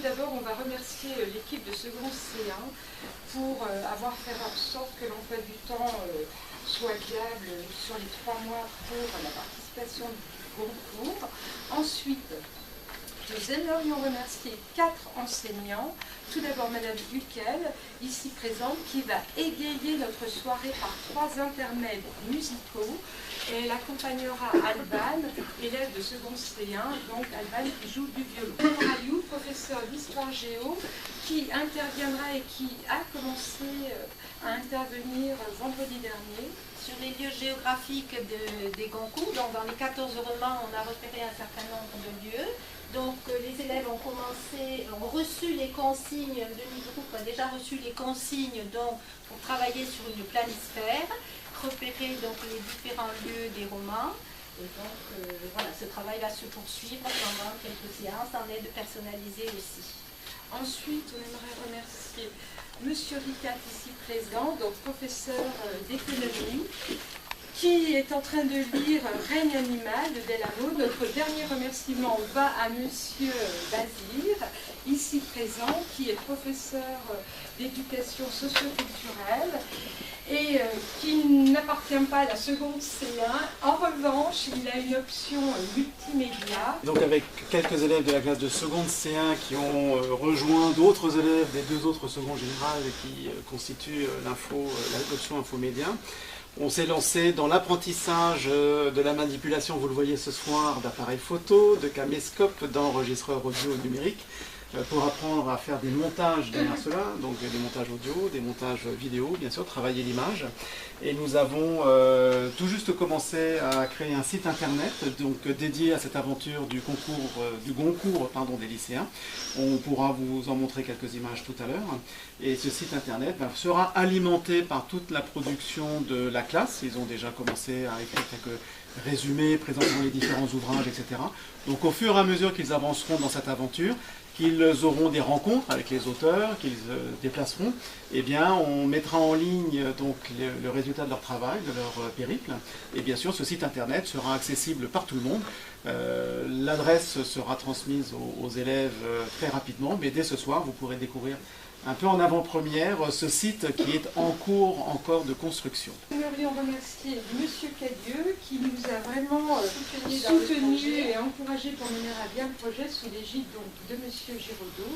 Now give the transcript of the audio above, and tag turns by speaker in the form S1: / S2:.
S1: d'abord, on va remercier l'équipe de seconde C1 pour avoir fait en sorte que l'emploi du temps soit viable sur les 3 mois pour la participation du concours. Ensuite, nous aimerions remercier 4 enseignants. Tout d'abord, Madame Huquel, ici présente, qui va égayer notre soirée par 3 intermèdes musicaux. Et elle accompagnera Alban, élève de seconde C1, donc Alban qui joue du violon. Rayou, professeur d'histoire géo, qui interviendra et qui a commencé à intervenir vendredi dernier.
S2: Sur les lieux géographiques des Goncourt, donc dans les 14 romans, on a repéré un certain nombre de lieux. Donc les élèves ont reçu les consignes, le demi-groupe a déjà reçu les consignes donc, pour travailler sur une planisphère, repérer donc les différents lieux des romans. Et donc voilà, ce travail va se poursuivre pendant quelques séances en aide personnalisée aussi.
S1: Ensuite, on aimerait remercier Monsieur Ricat ici présent, donc professeur d'économie, qui est en train de lire Règne animal de Delano. Notre dernier remerciement va à Monsieur Bazir, ici présent, qui est professeur d'éducation socio-culturelle et qui n'appartient pas à la seconde C1. En revanche, il a une option multimédia.
S3: Donc avec quelques élèves de la classe de seconde C1 qui ont rejoint d'autres élèves des 2 autres secondes générales qui constituent l'option infomédia, on s'est lancé dans l'apprentissage de la manipulation, vous le voyez ce soir, d'appareils photo, de caméscope, d'enregistreurs audio numériques, pour apprendre à faire des montages derrière cela, donc des montages audio, des montages vidéo, bien sûr, travailler l'image. Et nous avons tout juste commencé à créer un site internet donc dédié à cette aventure du Goncourt des lycéens. On pourra vous en montrer quelques images tout à l'heure. Et ce site internet sera alimenté par toute la production de la classe. Ils ont déjà commencé à écrire quelques résumés présentant les différents ouvrages, etc. Donc au fur et à mesure qu'ils avanceront dans cette aventure, qu'ils auront des rencontres avec les auteurs, qu'ils déplaceront, eh bien, on mettra en ligne donc, le résultat de leur travail, de leur périple. Et bien sûr, ce site internet sera accessible par tout le monde. L'adresse sera transmise aux élèves très rapidement, mais dès ce soir, vous pourrez découvrir un peu en avant-première ce site qui est en cours encore de construction.
S1: Nous aimerions remercier M. Cadieux qui nous a vraiment soutenu et encouragé pour mener à bien le projet sous l'égide de M. Giraudot.